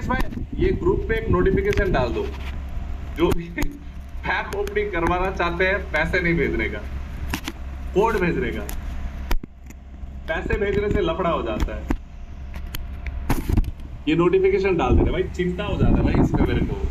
Alex भाई ये group पे एक नोटिफिकेशन डाल दो, जो भी पैक ओपनिंग करवाना चाहते हैं पैसे नहीं भेजने का, कोड भेजने का। पैसे भेजने से लफड़ा हो जाता है। ये नोटिफिकेशन डाल देना भाई, चिंता हो जाता है भाई इसमें मेरे को।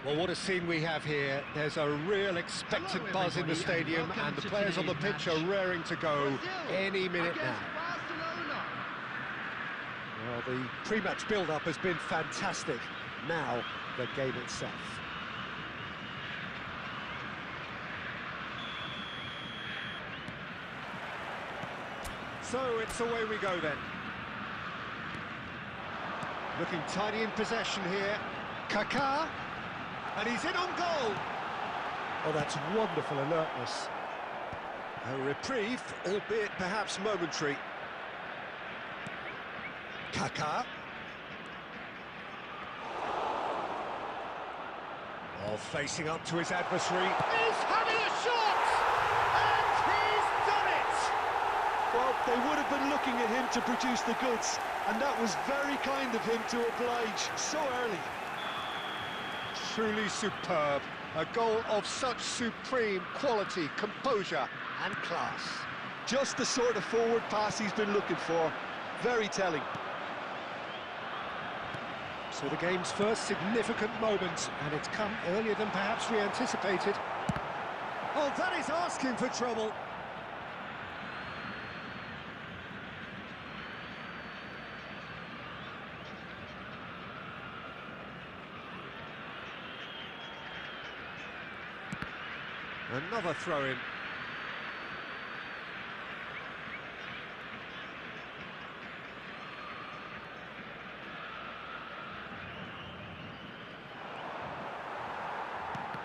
Well, what a scene we have here. There's a real expected buzz in the stadium, and the players on the pitch are raring to go any minute now. Well, the pre-match build-up has been fantastic. Now, the game itself. So, it's away we go then. Looking tidy in possession here. Kaká. And he's in on goal! Oh, that's wonderful alertness. A reprieve, albeit perhaps momentary. Kaká. Oh, facing up to his adversary. He's having a shot! And he's done it! Well, they would have been looking at him to produce the goods, and that was very kind of him to oblige so early. Truly superb. A goal of such supreme quality, composure and class. Just the sort of forward pass he's been looking for. Very telling. So the game's first significant moment, and it's come earlier than perhaps we anticipated. Oh, that is asking for trouble. Another throw-in.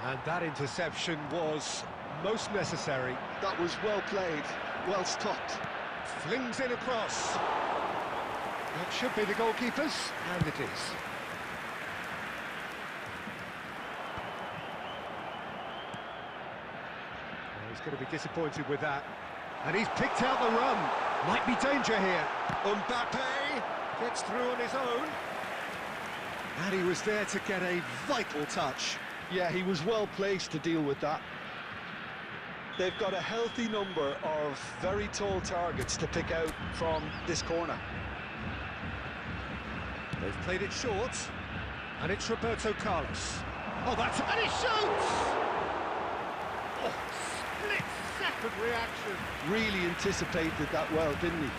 And that interception was most necessary. That was well played, well stopped. Flings in across. That should be the goalkeeper's, and it is. He's going to be disappointed with that. And he's picked out the run. Might be danger here. Mbappe gets through on his own. And he was there to get a vital touch. Yeah, he was well placed to deal with that. They've got a healthy number of very tall targets to pick out from this corner. They've played it short. And it's Roberto Carlos. Oh, that's... And he shoots! Oh, split-second reaction. Really anticipated that well, didn't he?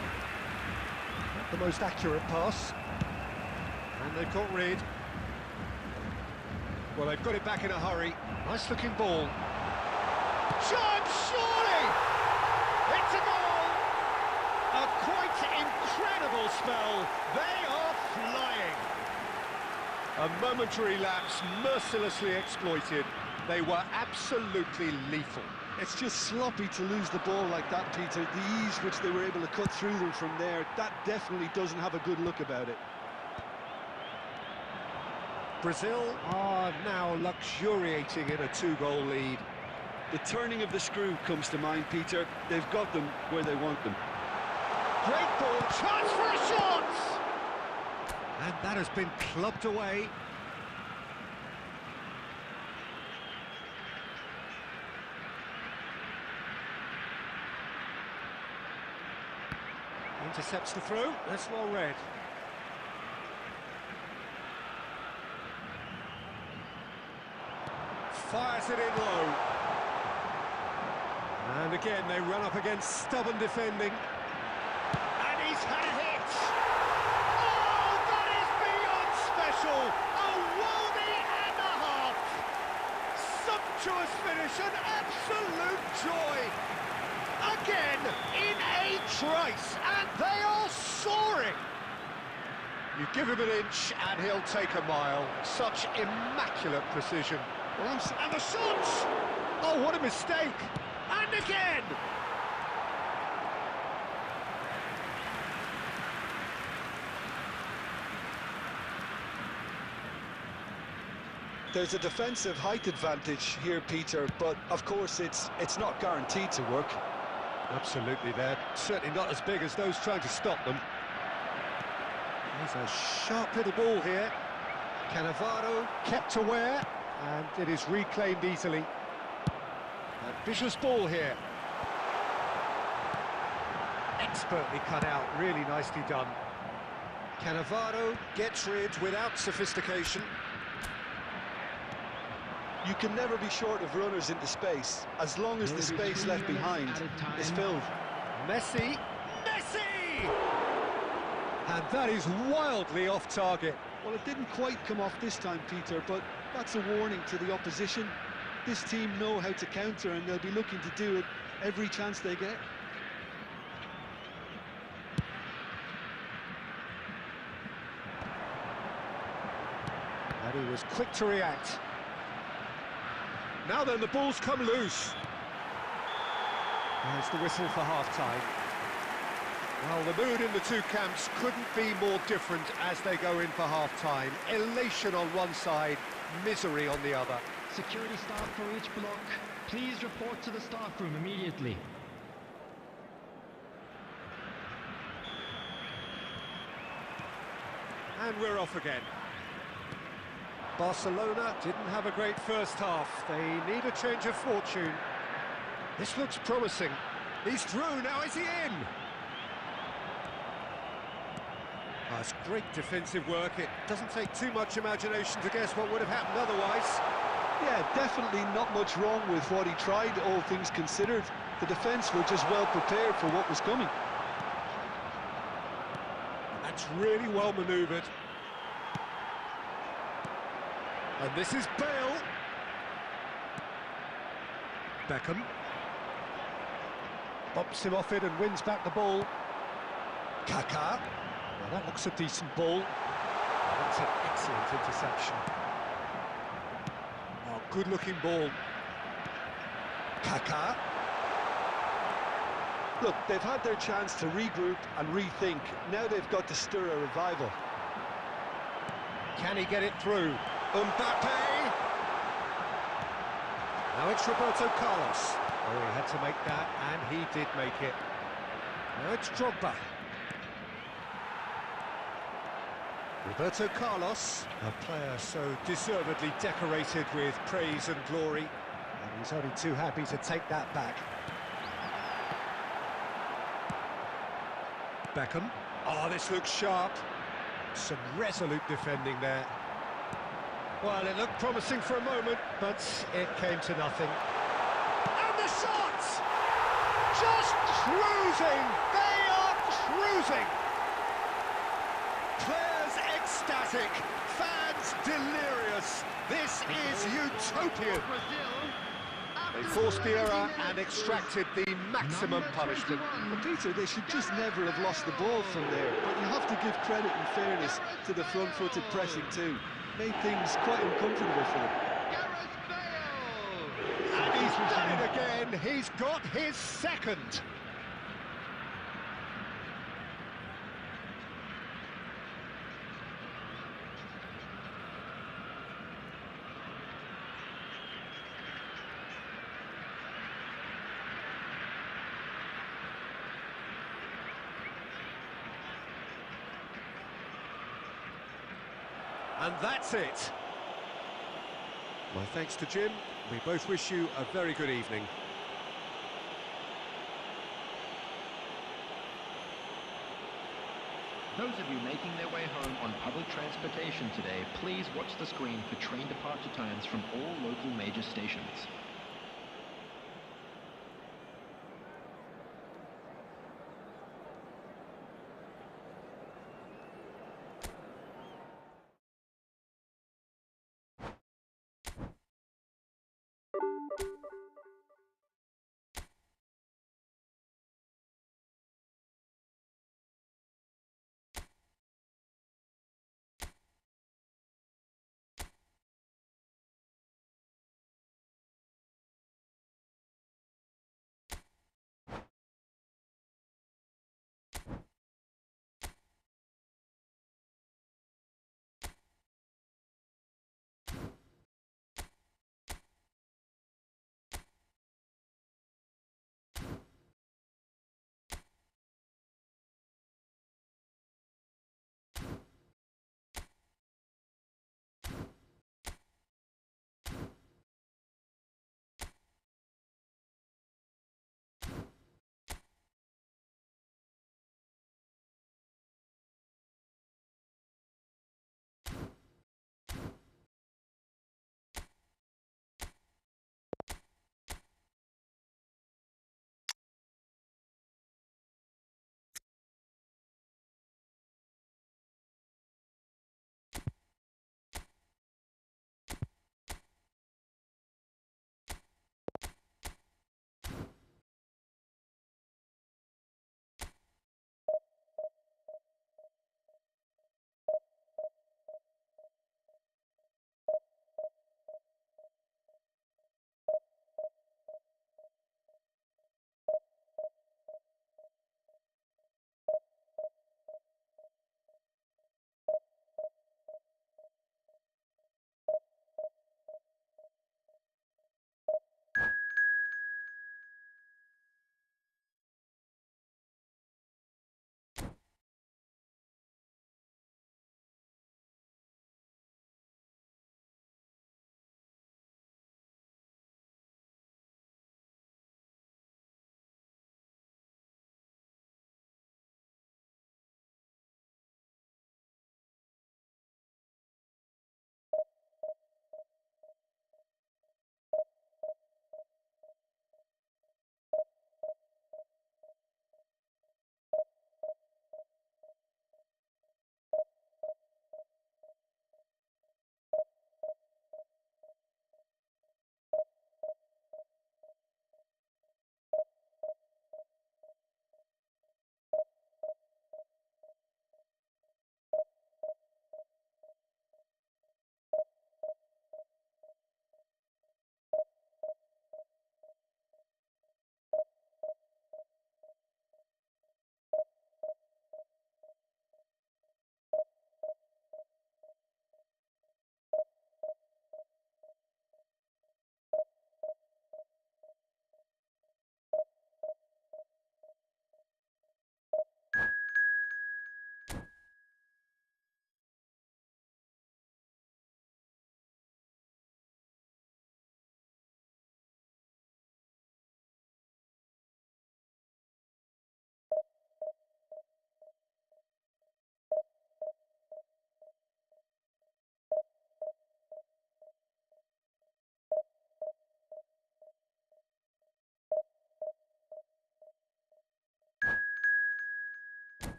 Not the most accurate pass. And they've got rid. Well, they've got it back in a hurry. Nice-looking ball. Chance, surely! It's a goal! A quite incredible spell. They are flying. A momentary lapse, mercilessly exploited. They were absolutely lethal. It's just sloppy to lose the ball like that, Peter. The ease which they were able to cut through them from there, that definitely doesn't have a good look about it. Brazil are now luxuriating in a 2-goal lead. The turning of the screw comes to mind, Peter. They've got them where they want them. Great ball, chance for a shot! And that has been clubbed away. Intercepts the throw, that's well read. Fires it in low. And again, they run up against stubborn defending. And he's had it hit! Oh, that is beyond special! A worldie and a half! Sumptuous finish, an absolute joy! Again, in a trice, and they are soaring! You give him an inch, and he'll take a mile. Such immaculate precision. And the shots! Oh, what a mistake! And again! There's a defensive height advantage here, Peter, but of course it's not guaranteed to work. Absolutely, they're certainly not as big as those trying to stop them. There's a sharp little ball here. Cannavaro kept aware. And it is reclaimed easily. A vicious ball here. Expertly cut out, really nicely done. Cannavaro gets rid without sophistication. You can never be short of runners into space, as long as the space left behind is filled. Messi! Messi! And that is wildly off target. Well, it didn't quite come off this time, Peter, but that's a warning to the opposition. This team know how to counter, and they'll be looking to do it every chance they get. And he was quick to react. Now then, the ball's come loose. There's the whistle for half-time. Well, the mood in the two camps couldn't be more different as they go in for half-time. Elation on one side, misery on the other. Security staff for each block, please report to the staff room immediately. And we're off again. Barcelona didn't have a great first half. They need a change of fortune. This looks promising. He's through, now is he in? Oh, it's great defensive work. It doesn't take too much imagination to guess what would have happened otherwise. Yeah, definitely not much wrong with what he tried, all things considered. The defence were just well prepared for what was coming. That's really well manoeuvred. And this is Bale. Beckham. Bumps him off it and wins back the ball. Kaká. Well, that looks a decent ball. That's an excellent interception. Oh, good-looking ball. Kaká. Look, they've had their chance to regroup and rethink. Now they've got to stir a revival. Can he get it through? Mbappe! Now it's Roberto Carlos. Oh, he had to make that, and he did make it. Now it's Drogba. Roberto Carlos, a player so deservedly decorated with praise and glory. And he's only too happy to take that back. Beckham. Oh, this looks sharp. Some resolute defending there. Well, it looked promising for a moment, but it came to nothing. And the shot! Just cruising! They are cruising! Players ecstatic, fans delirious. This is utopian. They forced the error and extracted the maximum punishment. But Peter, they should just never have lost the ball from there. But you have to give credit and fairness to the front-footed pressing too. Made things quite uncomfortable for them. And he's done it again. He's got his second. And that's it. My thanks to Jim. We both wish you a very good evening. Those of you making their way home on public transportation today, please watch the screen for train departure times from all local major stations.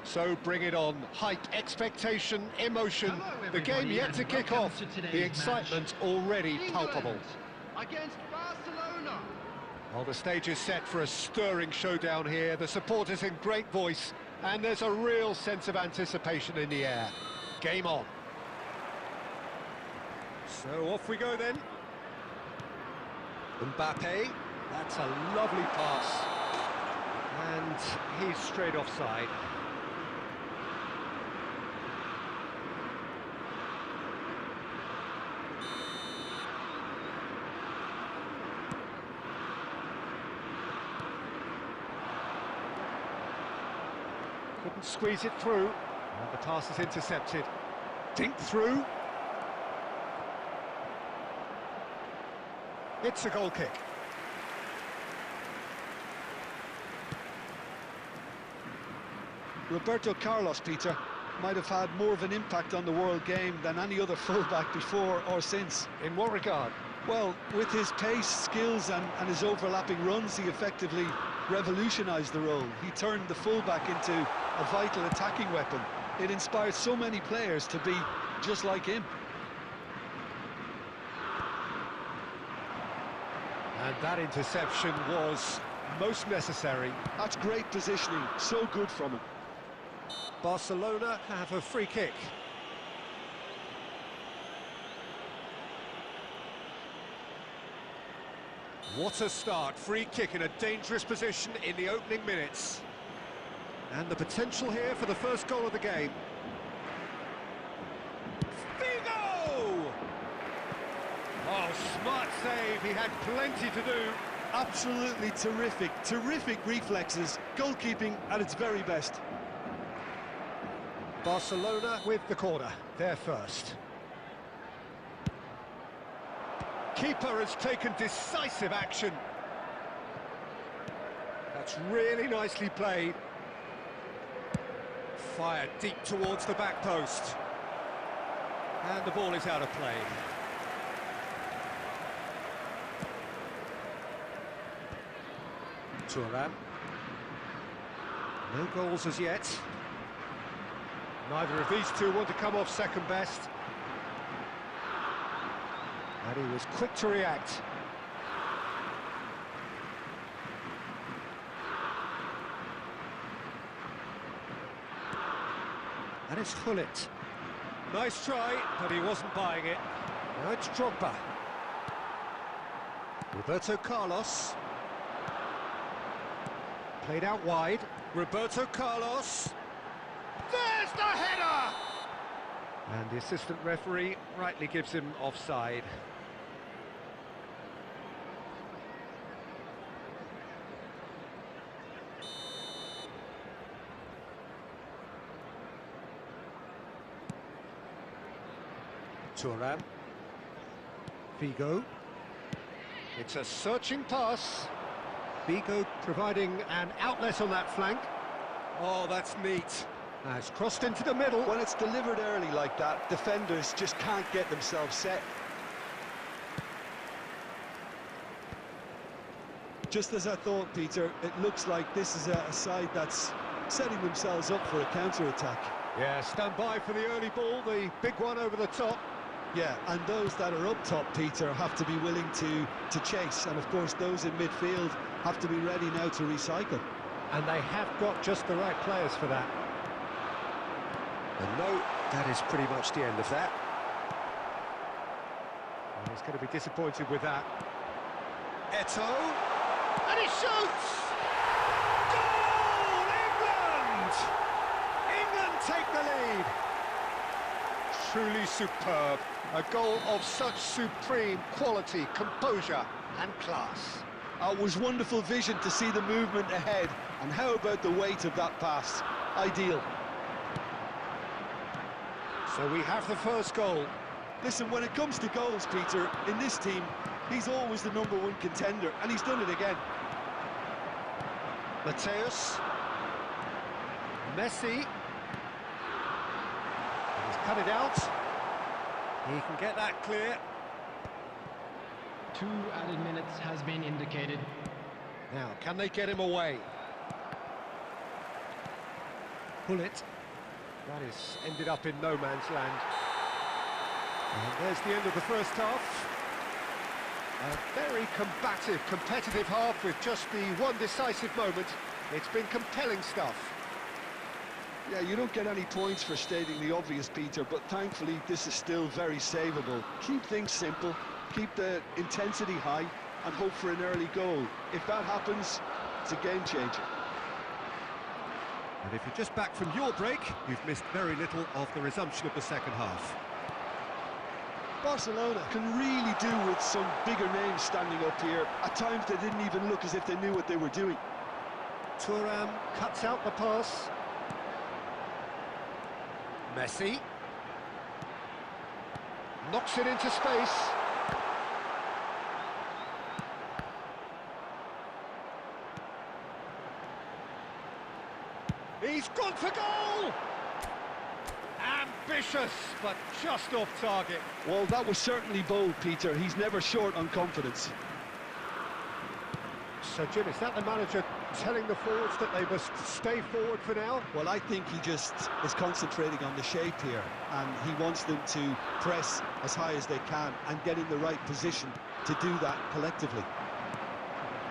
So bring it on. Hype, expectation, emotion. The game yet to kick off. The excitement already palpable. Against Barcelona. Well, the stage is set for a stirring showdown here. The supporters in great voice, and there's a real sense of anticipation in the air. Game on. So off we go then. Mbappe, that's a lovely pass. And he's straight offside. Couldn't squeeze it through. And the pass is intercepted. Dink through. It's a goal kick. Roberto Carlos, Peter, might have had more of an impact on the world game than any other fullback before or since. In what regard? Well, with his pace, skills and his overlapping runs, he effectively revolutionised the role. He turned the fullback into a vital attacking weapon. It inspired so many players to be just like him. And that interception was most necessary. That's great positioning, so good from him. Barcelona have a free kick. What a start, free kick in a dangerous position in the opening minutes. And the potential here for the first goal of the game. Figo! Oh, smart save, he had plenty to do. Absolutely terrific, terrific reflexes, goalkeeping at its very best. Barcelona with the corner, they're first. Keeper has taken decisive action. That's really nicely played. Fired deep towards the back post. And the ball is out of play. Thuram. No goals as yet. Neither of these two want to come off second best. And he was quick to react. And it's Hullet. Nice try, but he wasn't buying it. Now it's Drogba. Roberto Carlos. Played out wide. Roberto Carlos. There's the header! And the assistant referee rightly gives him offside. Thuram. Figo. It's a searching pass. Figo providing an outlet on that flank. Oh, that's neat. It's crossed into the middle. When it's delivered early like that, defenders just can't get themselves set. Just as I thought, Peter, it looks like this is a side that's setting themselves up for a counter-attack. Yeah, stand by for the early ball, the big one over the top. Yeah, and those that are up top, Peter, have to be willing to chase. And, of course, those in midfield have to be ready now to recycle. And they have got just the right players for that. And no, that is pretty much the end of that. And he's going to be disappointed with that. Eto'o, and he shoots! Goal, England! England take the lead. Truly superb. A goal of such supreme quality, composure and class. It was wonderful vision to see the movement ahead. And how about the weight of that pass? Ideal. So we have the first goal. Listen, when it comes to goals, Peter, in this team, he's always the #1 contender, and he's done it again. Mateus. Messi. He's cut it out. He can get that clear. 2 added minutes has been indicated. Now, can they get him away? pull it. That is ended up in no man's land. And there's the end of the first half. A very combative, competitive half with just the one decisive moment. It's been compelling stuff. Yeah, you don't get any points for stating the obvious, Peter, but thankfully this is still very savable. Keep things simple, keep the intensity high, and hope for an early goal. If that happens, it's a game changer. And if you're just back from your break, you've missed very little of the resumption of the second half. Barcelona can really do with some bigger names standing up here. At times they didn't even look as if they knew what they were doing. Thuram cuts out the pass. Messi knocks it into space. He's gone for goal! Ambitious, but just off target. Well, that was certainly bold, Peter. He's never short on confidence. So, Jim, is that the manager telling the forwards that they must stay forward for now? Well, I think he just is concentrating on the shape here, and he wants them to press as high as they can and get in the right position to do that collectively.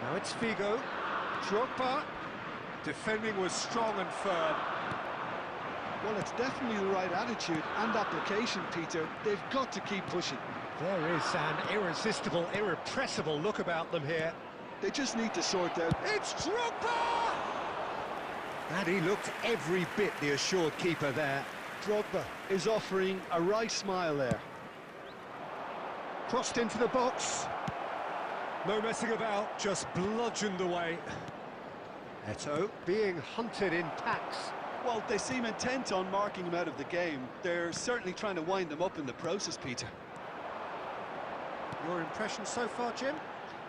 Now it's Figo. Drogba. Defending was strong and firm. Well, it's definitely the right attitude and application, Peter. They've got to keep pushing. There is an irresistible, irrepressible look about them here. They just need to sort out. It's Drogba! And he looked every bit the assured keeper there. Drogba is offering a wry smile there. Crossed into the box. No messing about, just bludgeoned away. Eto'o being hunted in packs. Well, they seem intent on marking him out of the game. They're certainly trying to wind them up in the process, Peter. Your impression so far, Jim?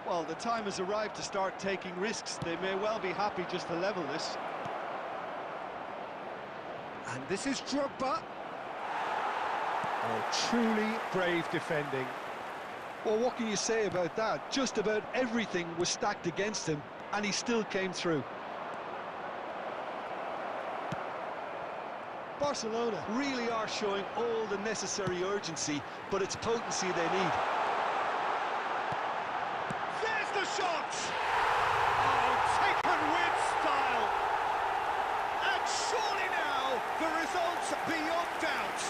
Well, the time has arrived to start taking risks. They may well be happy just to level this. And this is Drogba. Oh, truly brave defending. Well, what can you say about that? Just about everything was stacked against him, and he still came through. Barcelona really are showing all the necessary urgency, but it's potency they need. There's the shot! Oh, taken with style! And surely now, the result's beyond doubt.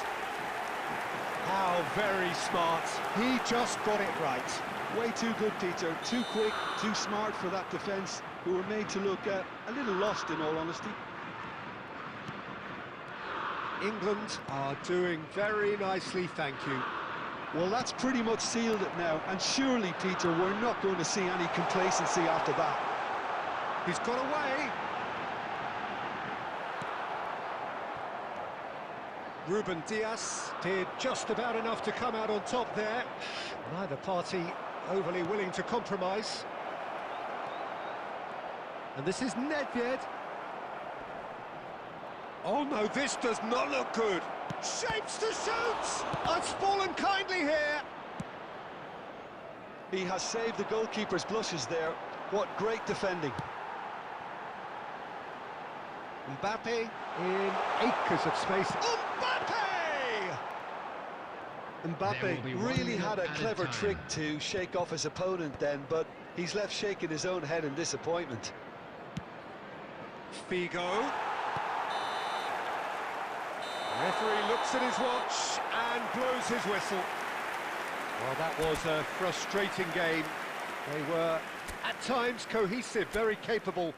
How very smart. He just got it right. Way too good, Peter. Too quick, too smart for that defence, who were made to look a little lost, in all honesty. England are doing very nicely, thank you. Well, that's pretty much sealed it now, and surely, Peter, we're not going to see any complacency after that. He's got away. Ruben Dias did just about enough to come out on top there. Neither party overly willing to compromise. And this is Nedved. Oh no, this does not look good. Shapes to shoot! It's fallen kindly here. He has saved the goalkeeper's blushes there. What great defending. Mbappe in acres of space. Mbappe be really one had a minute at a clever time. trick to shake off his opponent then, but he's left shaking his own head in disappointment. Figo. Referee looks at his watch and blows his whistle. Well, that was a frustrating game. They were, at times, cohesive, very capable.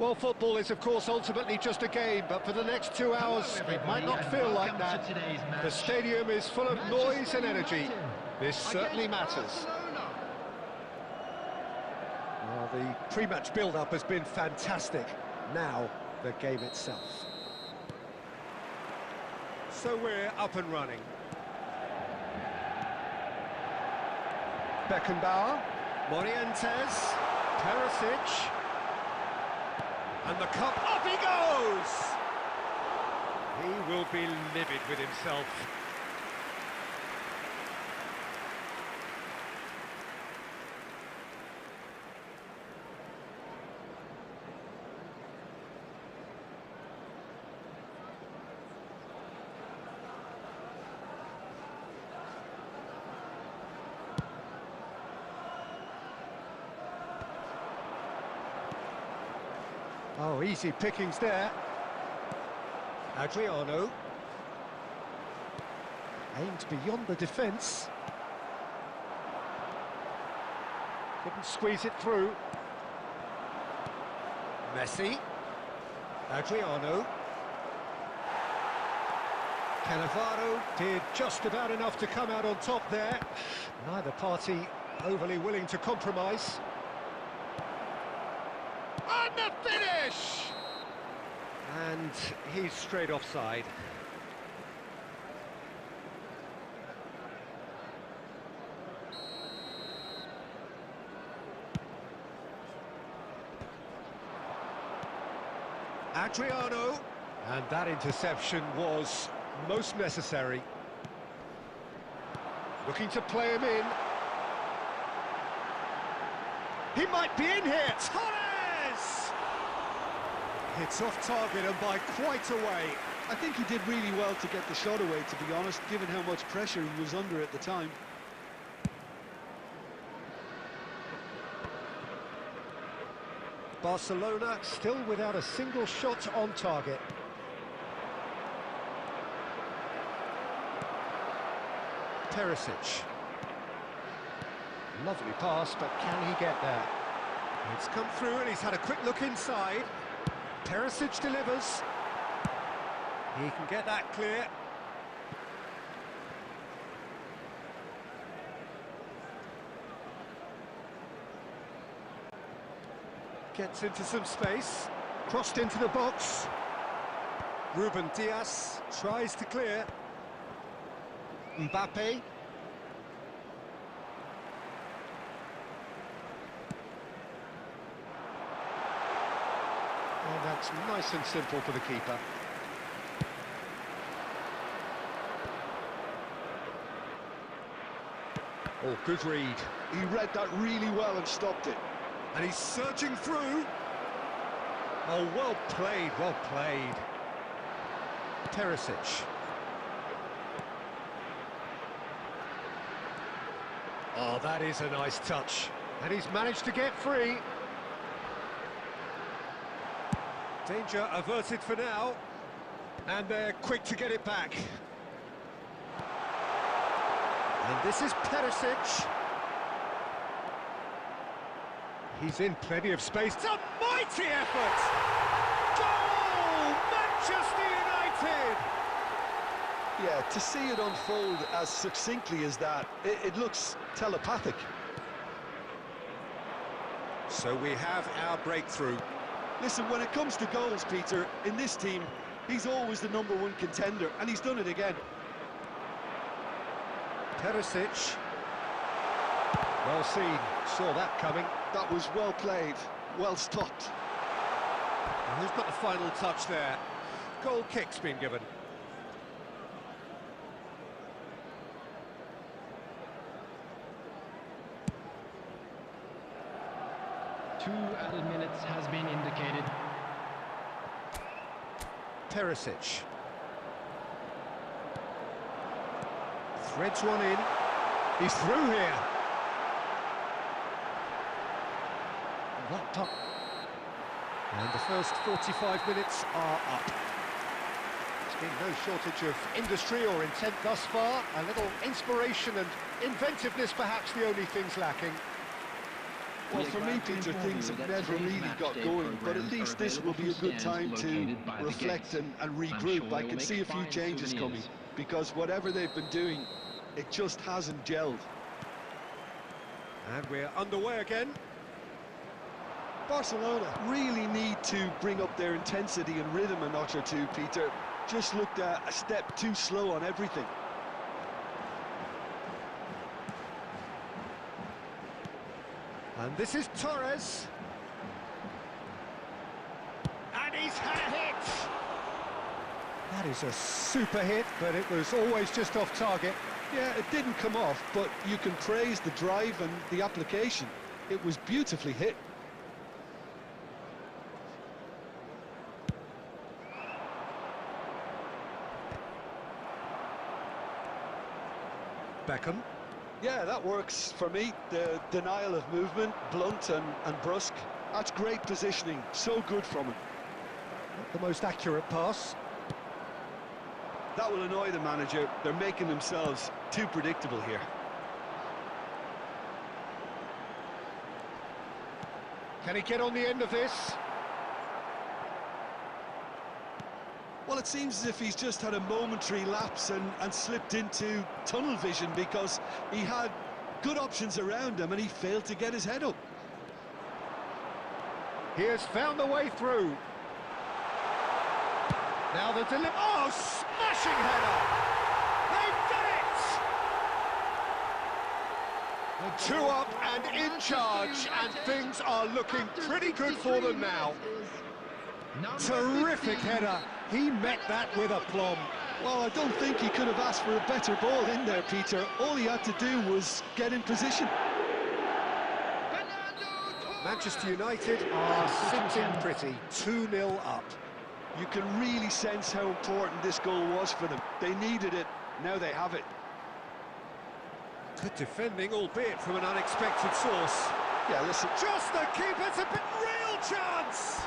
Well, football is, of course, ultimately just a game, but for the next 2 hours, it might not feel like that. The stadium is full of noise and energy. This certainly matters. Well, the pre-match build-up has been fantastic. Now, the game itself. So we're up and running. Beckenbauer, Morientes, Perisic, and the cup, up he goes! He will be livid with himself. Oh, easy pickings there. Adriano. Aimed beyond the defence. Couldn't squeeze it through. Messi. Adriano. Cannavaro did just about enough to come out on top there. Neither party overly willing to compromise. And the finish! And he's straight offside. Adriano. And that interception was most necessary. Looking to play him in. He might be in here. Torres! It's off target and by quite a way. I think he did really well to get the shot away, to be honest, given how much pressure he was under at the time. Barcelona still without a single shot on target. Perisic. Lovely pass, but can he get there? It's come through and he's had a quick look inside. Perisic delivers. He can get that clear. Gets into some space. Crossed into the box. Ruben Dias tries to clear. Mbappe. And that's nice and simple for the keeper. Oh, good read. He read that really well and stopped it. And he's surging through. Oh, well played, well played. Perisic. Oh, that is a nice touch. And he's managed to get free. Danger averted for now. And they're quick to get it back. And this is Perisic. He's in plenty of space. It's a mighty effort! Goal! Manchester United! Yeah, to see it unfold as succinctly as that, it looks telepathic. So we have our breakthrough. Listen, when it comes to goals, Peter, in this team, he's always the #1 contender, and he's done it again. Perisic. Well seen, saw that coming. That was well played, well stopped. And who's got the final touch there? Goal kick's been given. Two added minutes has been indicated. Perisic. Threads one in. He's through here. Locked up. And the first 45 minutes are up. There's been no shortage of industry or intent thus far. A little inspiration and inventiveness, perhaps the only things lacking. Well, for me, Peter, things have never really got going, but at least this will be a good time to reflect and regroup. I can see a few changes coming, because whatever they've been doing, it just hasn't gelled. And we're underway again. Barcelona really need to bring up their intensity and rhythm a notch or two, Peter. Just looked a step too slow on everything. And this is Torres. And he's had a hit! That is a super hit, but it was always just off target. Yeah, it didn't come off, but you can praise the drive and the application. It was beautifully hit. Beckham. Yeah, that works for me. The denial of movement, blunt and brusque. That's great positioning, so good from him. Not the most accurate pass. That will annoy the manager. They're making themselves too predictable here. Can he get on the end of this? Well, it seems as if he's just had a momentary lapse and slipped into tunnel vision, because he had good options around him and he failed to get his head up. He has found the way through. Now the delivery. Oh, smashing header! They've done it! 2 up and in charge, and things are looking pretty good for them now. Terrific header. He met that with aplomb. Well, I don't think he could have asked for a better ball in there, Peter. All he had to do was get in position. Manchester United are sitting pretty, 2-0 up. You can really sense how important this goal was for them. They needed it, now they have it. Good defending, albeit from an unexpected source. Yeah, listen. Just the keeper, it's a bit real chance!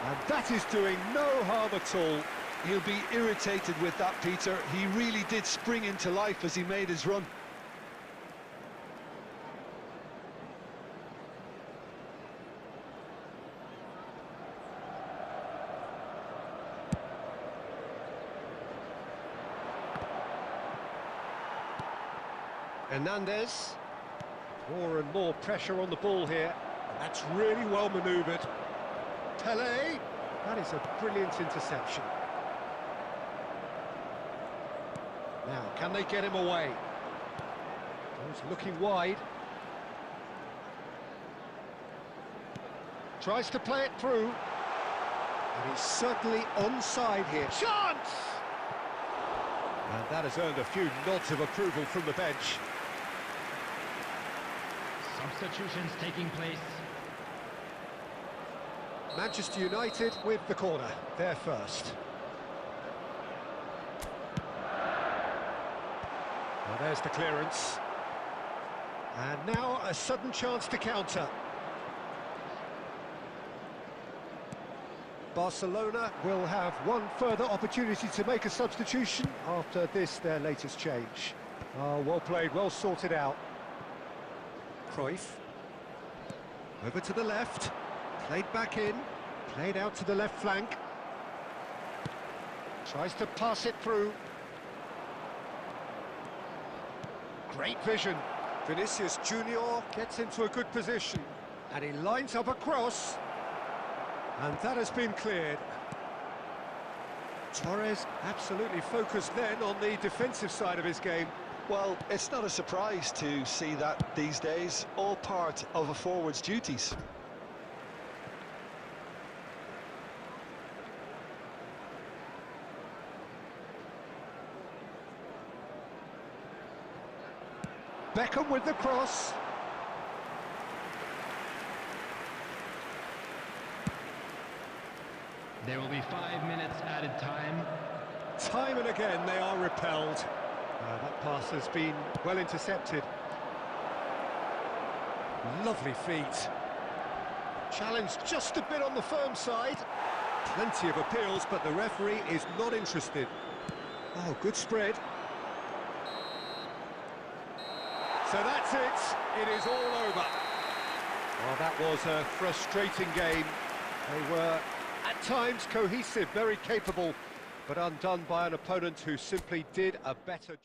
And that is doing no harm at all. He'll be irritated with that, Peter. He really did spring into life as he made his run. Hernandez. More and more pressure on the ball here. And that's really well manoeuvred. Pelé. That is a brilliant interception. Now, can they get him away? He's looking wide. Tries to play it through. And he's certainly onside here. Chance! And that has earned a few nods of approval from the bench. Substitutions taking place. Manchester United with the corner, they're first. Well, there's the clearance. And now a sudden chance to counter. Barcelona will have one further opportunity to make a substitution after this, their latest change. Oh, well played, well sorted out. Cruyff. Over to the left. Played back in. Played out to the left flank. Tries to pass it through. Great vision. Vinicius Junior gets into a good position. And he lines up a cross. And that has been cleared. Torres absolutely focused then on the defensive side of his game. Well, it's not a surprise to see that these days, all part of a forward's duties. Beckham with the cross. There will be 5 minutes added time. Time and again they are repelled. That pass has been well intercepted. Lovely feet. Challenged just a bit on the firm side. Plenty of appeals, but the referee is not interested. Oh, good spread. So that's it. It is all over. Well, that was a frustrating game. They were, at times, cohesive, very capable, but undone by an opponent who simply did a better job.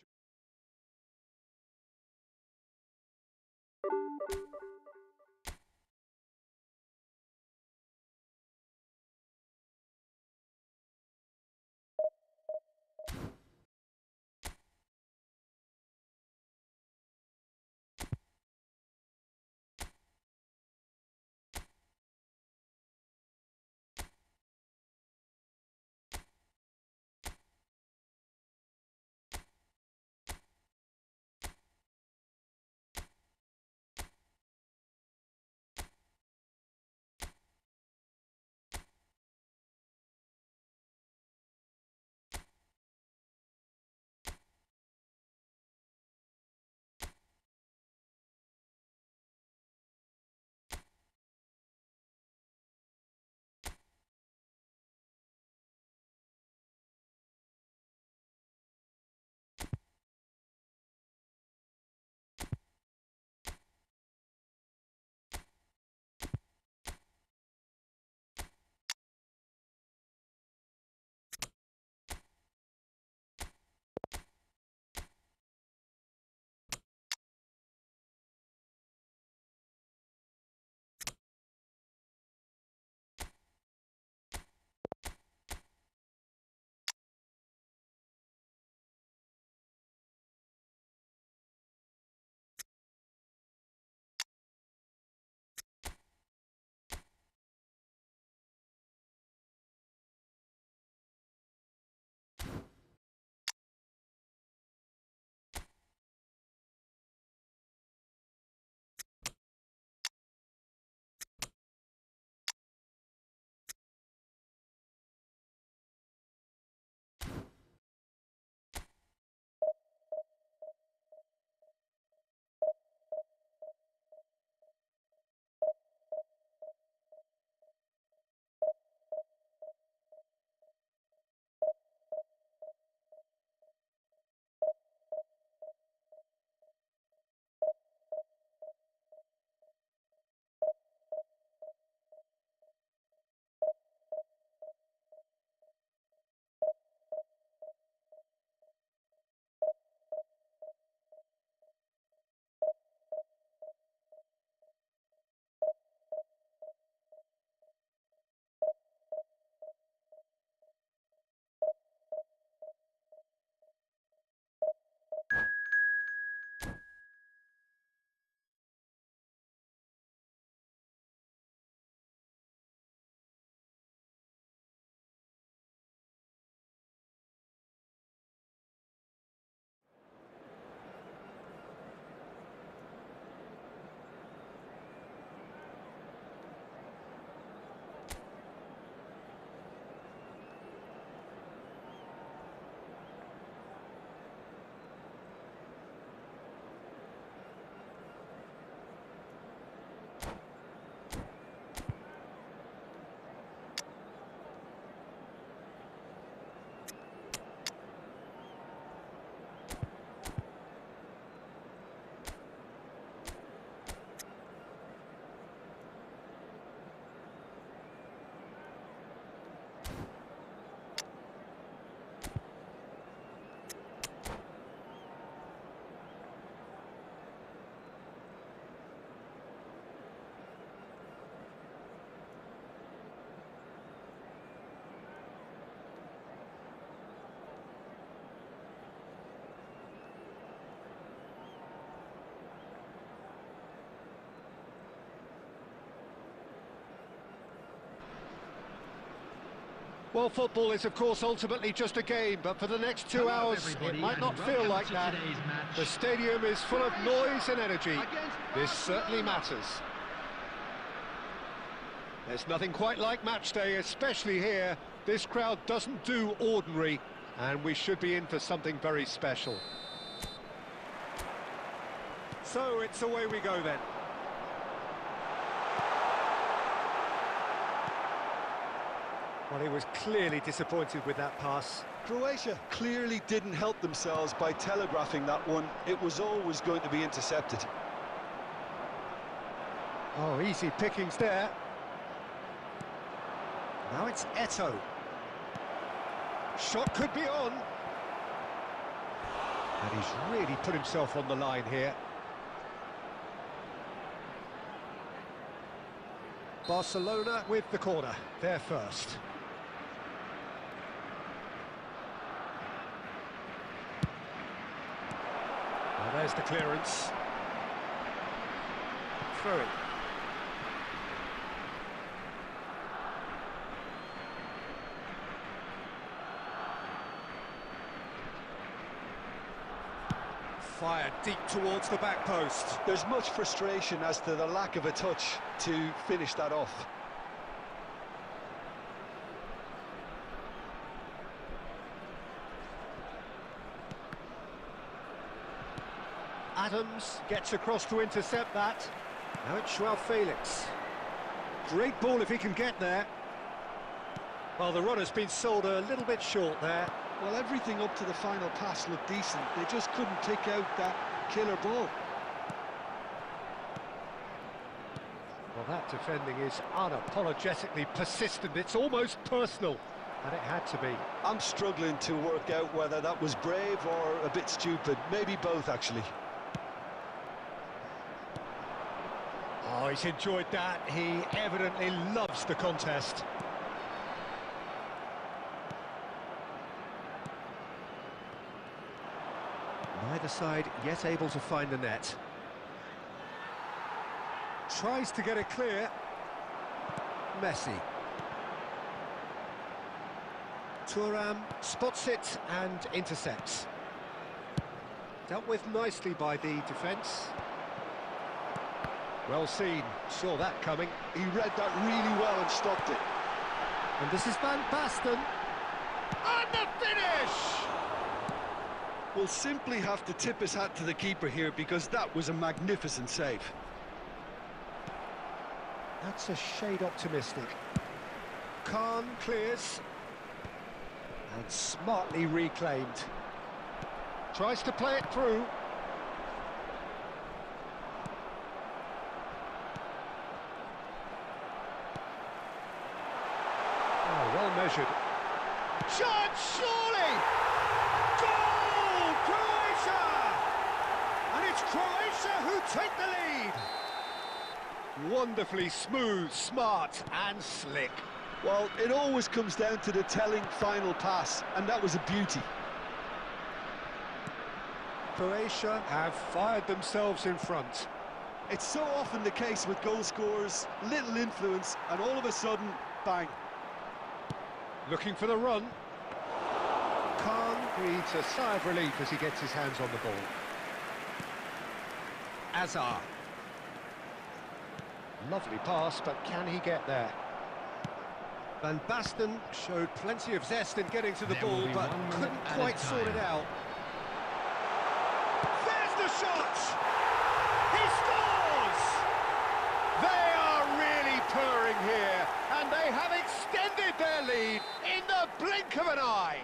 Well, football is, of course, ultimately just a game, but for the next 2 hours, it might not feel like that. The stadium is full of noise and energy. This certainly matters. There's nothing quite like match day, especially here. This crowd doesn't do ordinary, and we should be in for something very special. So it's away we go then. Well, he was clearly disappointed with that pass. Croatia clearly didn't help themselves by telegraphing that one. It was always going to be intercepted. Oh, easy pickings there. Now it's Eto. Shot could be on. And he's really put himself on the line here. Barcelona with the corner, they're first. Well, there's the clearance. Through it. Fired deep towards the back post. There's much frustration as to the lack of a touch to finish that off. Adams gets across to intercept that. Now it's Joao Felix. Great ball if he can get there. Well, the runner's been sold a little bit short there. Well, everything up to the final pass looked decent. They just couldn't pick out that killer ball. Well, that defending is unapologetically persistent. It's almost personal, and it had to be. I'm struggling to work out whether that was brave or a bit stupid. Maybe both, actually. Oh, he's enjoyed that. He evidently loves the contest. Neither side yet able to find the net. Tries to get it clear. Messi. Thuram spots it and intercepts. Dealt with nicely by the defence. Well seen, saw that coming. He read that really well and stopped it. And this is Van Basten. And the finish! We'll simply have to tip his hat to the keeper here because that was a magnificent save. That's a shade optimistic. Khan clears. And smartly reclaimed. Tries to play it through. Oh, well measured. Shot, surely! Goal! Croatia! And it's Croatia who take the lead! Wonderfully smooth, smart and slick. Well, it always comes down to the telling final pass, and that was a beauty. Croatia have fired themselves in front. It's so often the case with goal scorers, little influence, and all of a sudden, bang. Looking for the run. Khan breathes a sigh of relief as he gets his hands on the ball. Azar. Lovely pass, but can he get there? Van Basten showed plenty of zest in getting to the There will ball, be but 1 minute couldn't at a quite sort time. it out. There's the shot! He scores! They are really purring here, and they have extended their lead in the blink of an eye.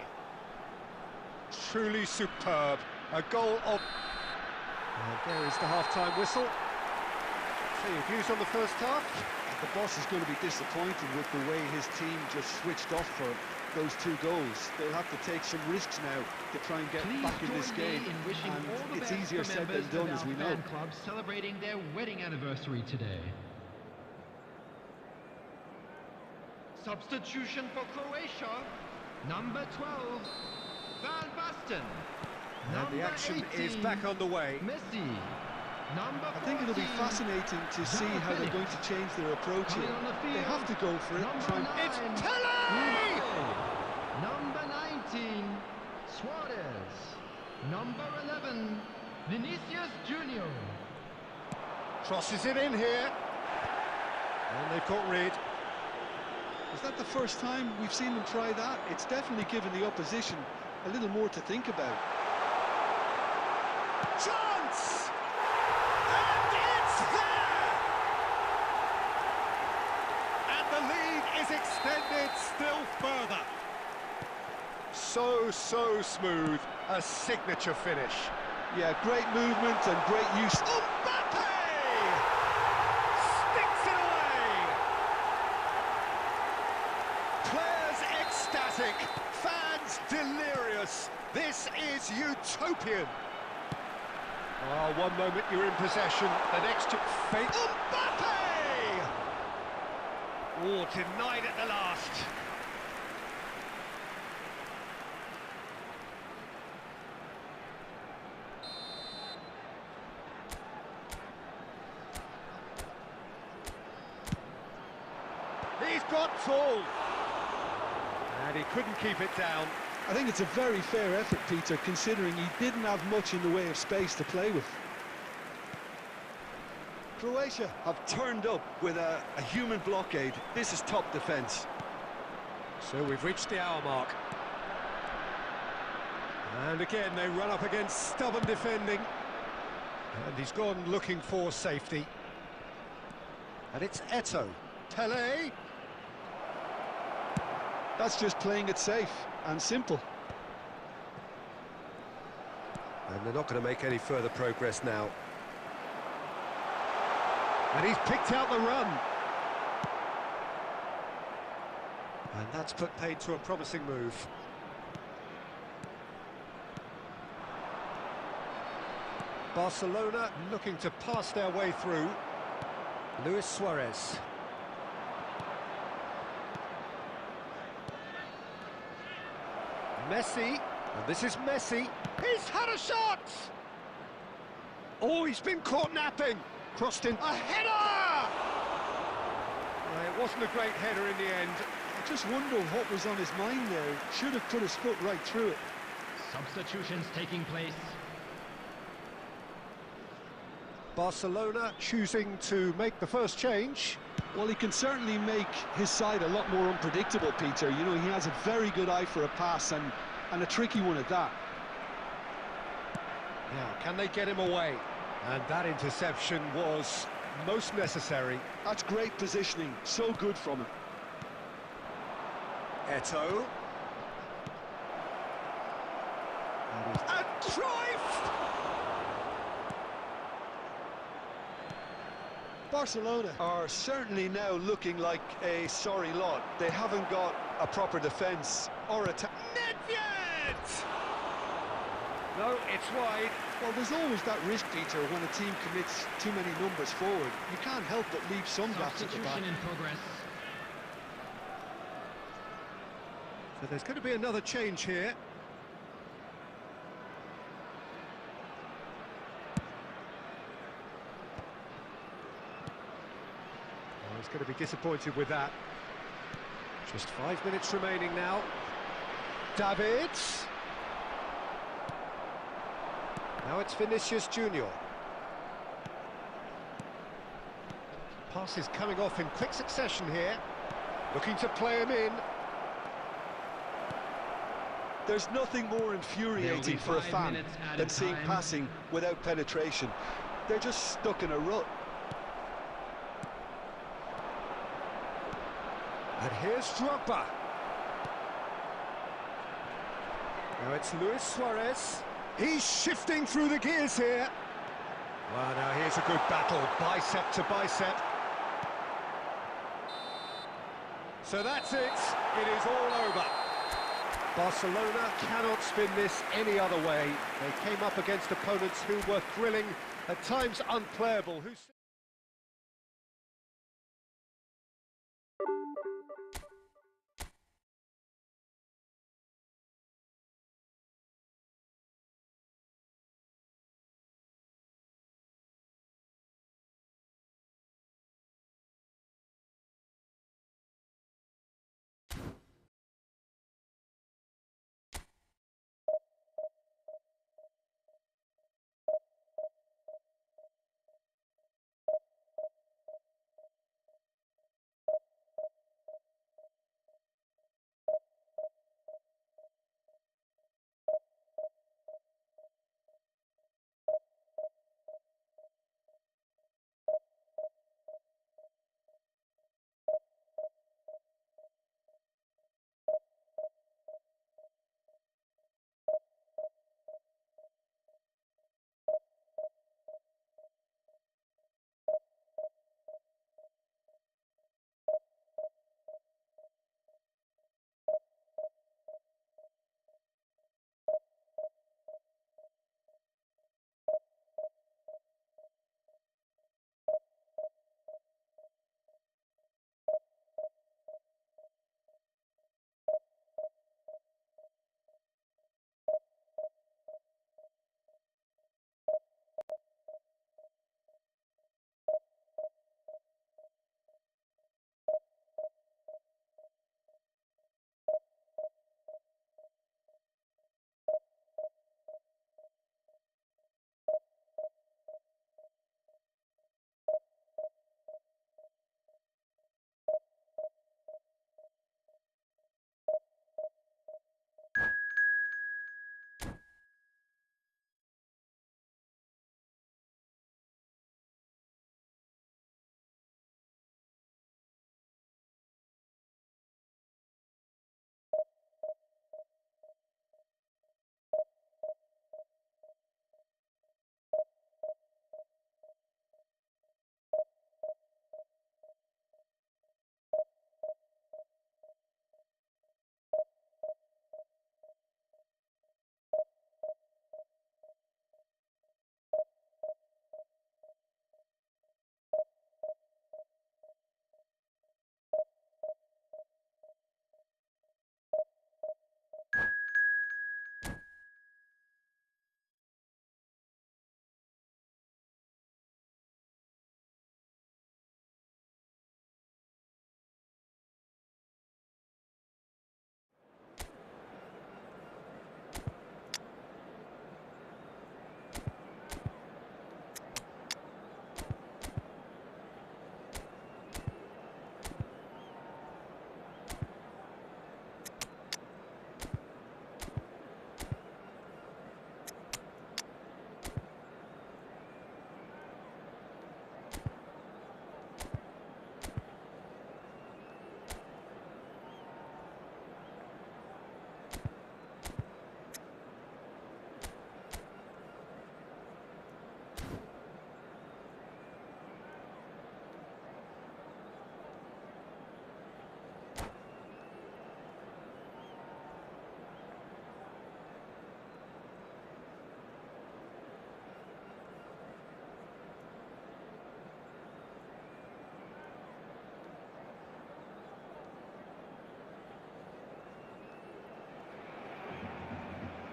Truly superb. A goal of... And there is the half-time whistle. So your views on the first half? The boss is going to be disappointed with the way his team just switched off for those 2 goals. They'll have to take some risks now to try and get Please back in this join me game. in wishing And all the it's best easier for said than members done, of as we our know. fan club celebrating their wedding anniversary today. Substitution for Croatia, number 12, Van Basten. And the action is back on the way. Messi. Number I think it'll be 14, fascinating to see how they're going to change their approach coming here. on the They field, have to go for it. number Try and... 9, It's Pele! Number 19, Suarez. Number 11, Vinicius Junior. Crosses it in here. And they've got rid. Is that the first time we've seen them try that? It's definitely given the opposition a little more to think about. Chance! And it's there! And the lead is extended still further. So smooth. A signature finish. Yeah, great movement and great use. Mbappe! utopian. Oh, one moment you're in possession, the next you... Mbappe! Oh, denied at the last. He's got tall. And he couldn't keep it down. I think it's a very fair effort, Peter, considering he didn't have much in the way of space to play with. Croatia have turned up with a human blockade. This is top defence. So we've reached the hour mark. And again, they run up against stubborn defending. And he's gone looking for safety. And it's Eto'o. Tele. That's just playing it safe and simple. And they're not going to make any further progress now. And he's picked out the run. And that's put paid to a promising move. Barcelona looking to pass their way through. Luis Suarez. Messi, and this is Messi. He's had a shot! Oh, he's been caught napping. Crossed in. A header! Well, it wasn't a great header in the end. I just wonder what was on his mind there. Should have put his foot right through it. Substitutions taking place. Barcelona choosing to make the first change. Well, he can certainly make his side a lot more unpredictable, Peter. You know, he has a very good eye for a pass and a tricky one at that. Now, can they get him away? And that interception was most necessary. That's great positioning, so good from him. Eto'o. And Cruyff! Barcelona are certainly now looking like a sorry lot. They haven't got a proper defence or attack. Nedved! No, it's wide. Well, there's always that risk, Peter, when a team commits too many numbers forward. You can't help but leave some gaps at the back. Substitution in progress. So there's going to be another change here. Well, he's going to be disappointed with that. Just 5 minutes remaining now. Davids. Now it's Vinicius Junior. Passes coming off in quick succession here. Looking to play him in. There's nothing more infuriating for a fan than seeing passing without penetration. They're just stuck in a rut. And here's Drogba. Now it's Luis Suarez. He's shifting through the gears here. Well, now here's a good battle, bicep to bicep. So that's it. It is all over. Barcelona cannot spin this any other way. They came up against opponents who were thrilling, at times unplayable.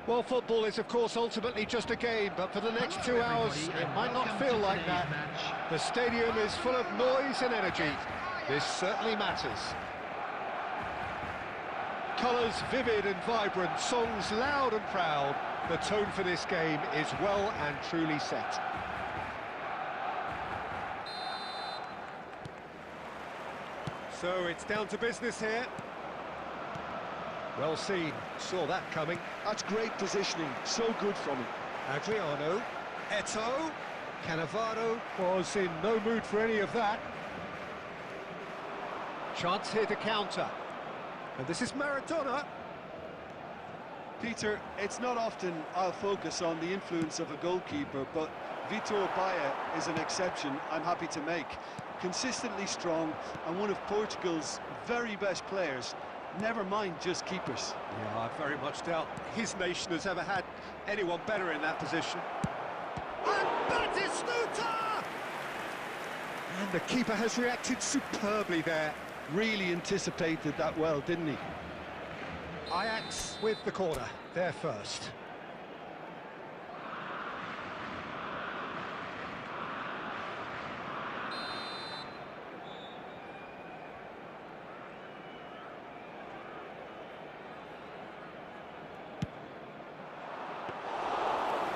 Well, football is, of course, ultimately just a game, but for the next 2 hours, it might not feel like that. The stadium is full of noise and energy. This certainly matters. Colours vivid and vibrant, songs loud and proud. The tone for this game is well and truly set. So it's down to business here. Well seen, saw that coming. That's great positioning, so good from him. Adriano, Eto'o, Cannavaro was in no mood for any of that. Chance here to counter. And this is Maradona. Peter, it's not often I'll focus on the influence of a goalkeeper, but Vitor Baia is an exception I'm happy to make. Consistently strong and one of Portugal's very best players. Never mind just keepers. Yeah, I very much doubt his nation has ever had anyone better in that position. And Batistuta! And the keeper has reacted superbly there. Really anticipated that well, didn't he? Ajax with the corner, they're first.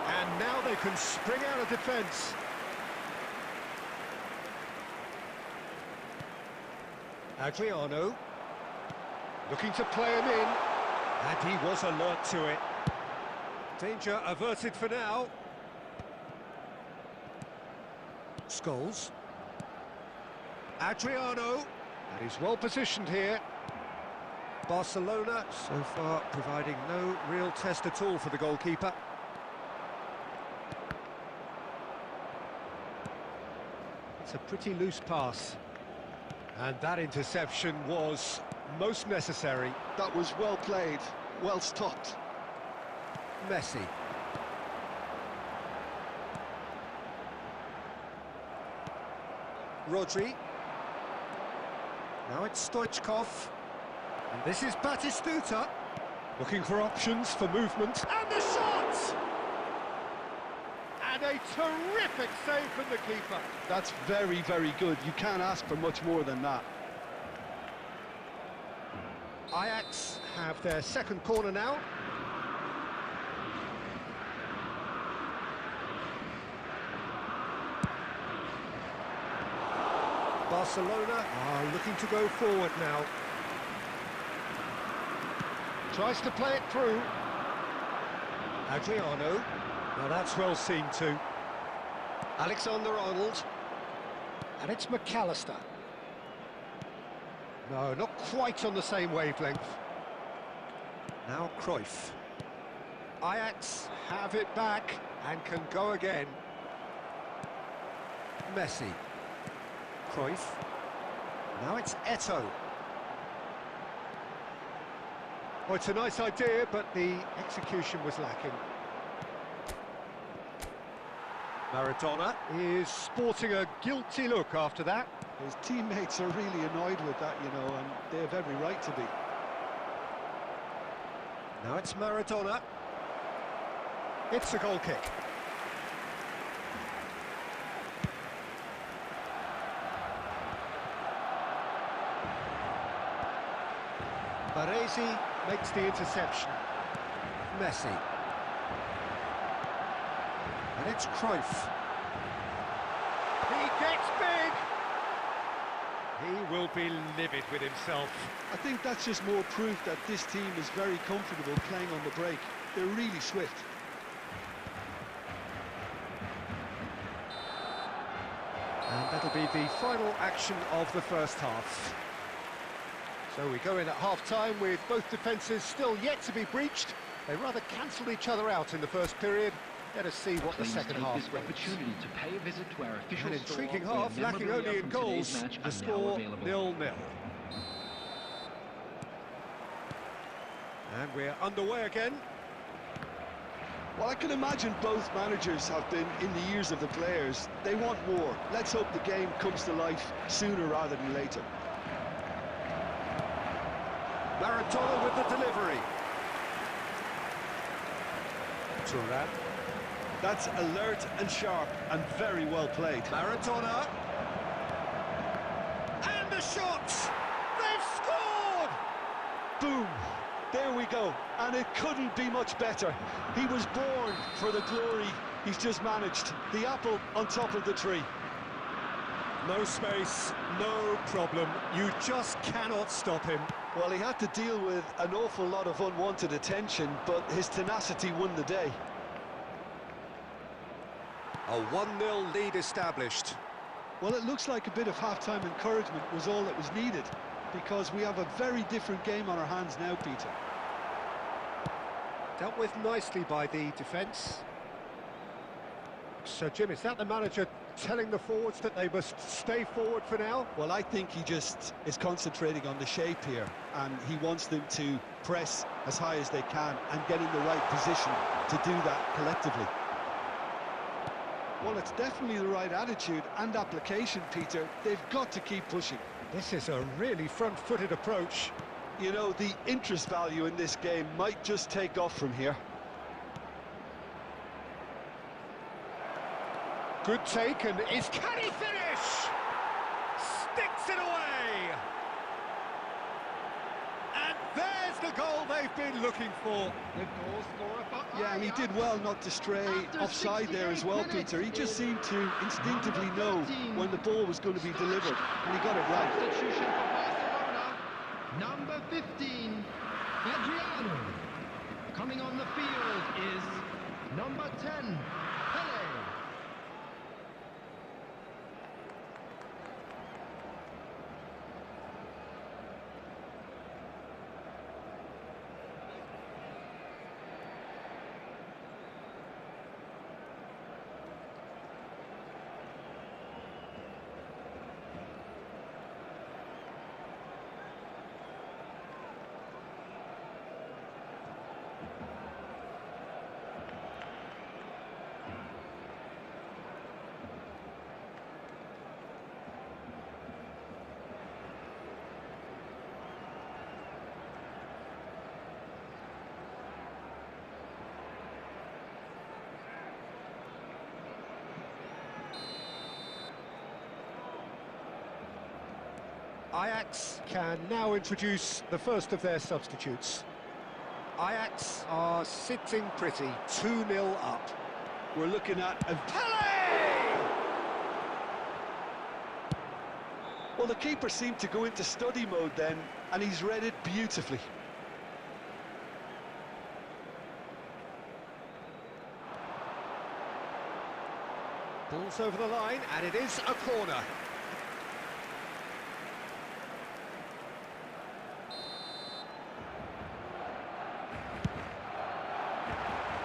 And now they can spring out of defence. Adriano, looking to play him in, and he was alert to it. Danger averted for now. Scholes. Adriano, and he's well positioned here. Barcelona, so far, providing no real test at all for the goalkeeper. It's a pretty loose pass. And that interception was most necessary. That was well played, well stopped. Messi. Rodri. Now it's Stoichkov. And this is Batistuta. Looking for options for movement. And the shot! And a terrific save from the keeper. That's very, very good. You can't ask for much more than that. Ajax have their second corner now. Barcelona are looking to go forward now. Tries to play it through. Adriano. Now that's well seen too. Alexander-Arnold. And it's McAllister. No, not quite on the same wavelength. Now Cruyff. Ajax have it back and can go again. Messi. Cruyff. Now it's Eto'o. Well, it's a nice idea, but the execution was lacking. Maradona is sporting a guilty look after that. His teammates are really annoyed with that, you know, and they have every right to be. Now it's Maradona. It's a goal kick. Baresi makes the interception. Messi. And it's Cruyff. He gets big! He will be livid with himself. I think that's just more proof that this team is very comfortable playing on the break. They're really swift. And that'll be the final action of the first half. So we go in at half-time with both defences still yet to be breached. They rather cancelled each other out in the first period. Let us see what the second half brings. Opportunity to pay a visit to our official An intriguing store, half, where lacking only in memorabilia from goals. today's match The are now score available. 0-0. And we're underway again. Well, I can imagine both managers have been in the ears of the players. They want more. Let's hope the game comes to life sooner rather than later. Maradona with the delivery. Turan. That's alert and sharp and very well played. Maradona. And the shot! They've scored! Boom! There we go. And it couldn't be much better. He was born for the glory he's just managed. The apple on top of the tree. No space, no problem. You just cannot stop him. Well, he had to deal with an awful lot of unwanted attention, but his tenacity won the day. A 1-0 lead established. Well, it looks like a bit of half-time encouragement was all that was needed, because we have a very different game on our hands now, Peter. Dealt with nicely by the defence. So, Jim, is that the manager telling the forwards that they must stay forward for now? Well, I think he just is concentrating on the shape here, and he wants them to press as high as they can and get in the right position to do that collectively. Well, it's definitely the right attitude and application, Peter. They've got to keep pushing. This is a really front-footed approach. You know, the interest value in this game might just take off from here. Good take, and can he finish? Sticks it away! And there's the goal they've been looking for. The goal scorer for Yeah, and he did well not to stray offside there as well, Peter. He just seemed to instinctively know when the ball was going to be delivered, and he got it right. Substitution for Barcelona. Number 15, Adriano. Coming on the field is number 10, Pele. Ajax can now introduce the first of their substitutes. Ajax are sitting pretty, 2-0 up. We're looking at a... Pele! Well, the keeper seemed to go into study mode then, and he's read it beautifully. Ball's over the line, and it is a corner.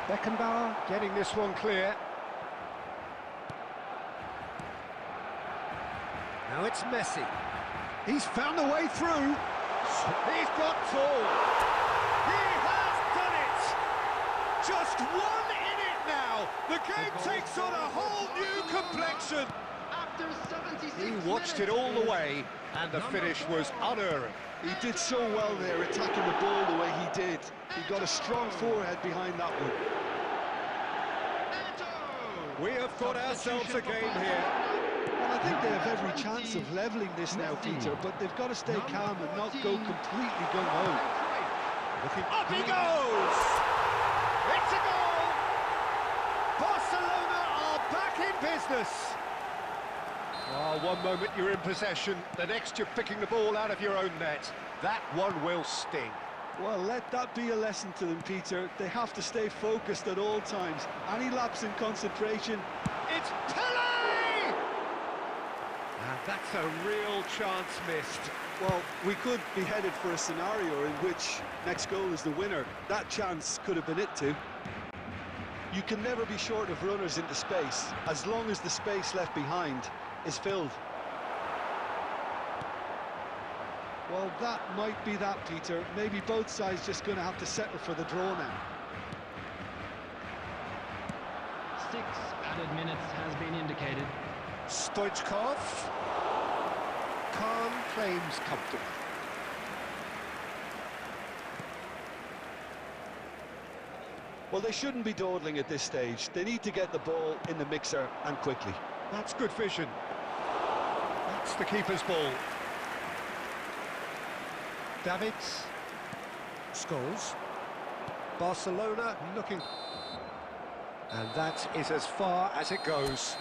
Beckenbauer getting this one clear. Now it's Messi. He's found the way through. He's got tall. He has done it. Just one in it now. The game takes on a whole new complexion. After 76 He watched it all the way, and the finish was unerring. He did so well there, attacking the ball the way he did. He got a strong forehead behind that one. We have got ourselves a game here. Well, I think they have every chance of levelling this now, Peter, but they've got to stay calm and not go completely gung-ho. Looking up he goes! It's a goal! Barcelona are back in business. Oh, one moment you're in possession, the next you're picking the ball out of your own net. That one will sting. Well, let that be a lesson to them, Peter. They have to stay focused at all times. Any lapse in concentration... It's Pele! And that's a real chance missed. Well, we could be headed for a scenario in which next goal is the winner. That chance could have been it too. You can never be short of runners into space, as long as the space left behind is filled. Well, that might be that, Peter. Maybe both sides just going to have to settle for the draw now. 6 added minutes has been indicated. Stoichkov. Khan claims comfortable. Well, they shouldn't be dawdling at this stage. They need to get the ball in the mixer and quickly. That's good vision. That's the keeper's ball. Davids. Scholes. Barcelona looking... And that is as far as it goes.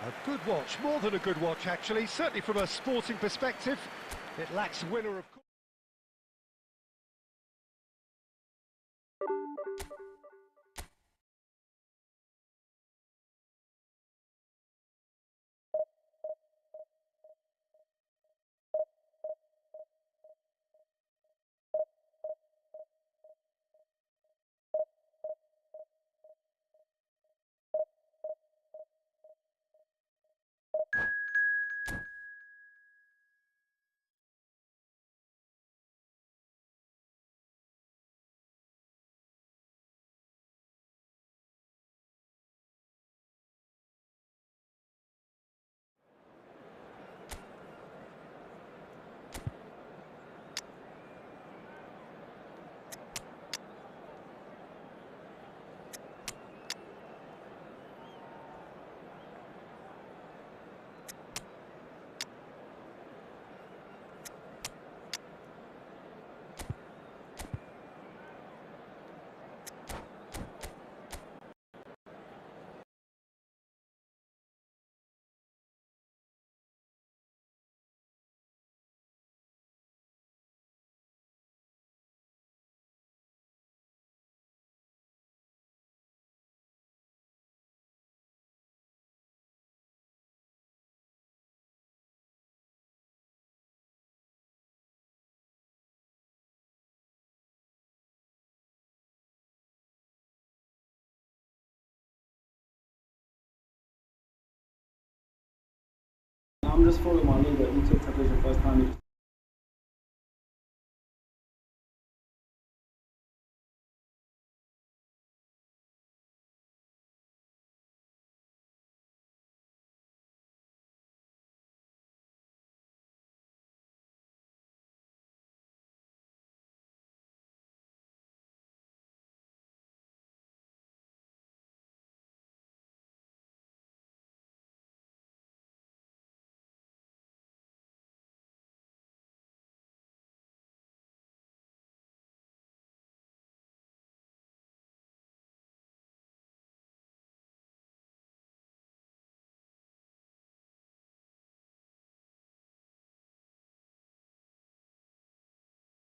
A good watch, more than a good watch actually, certainly from a sporting perspective. It lacks winner of course. I'm just following my leader who took tackles the first time.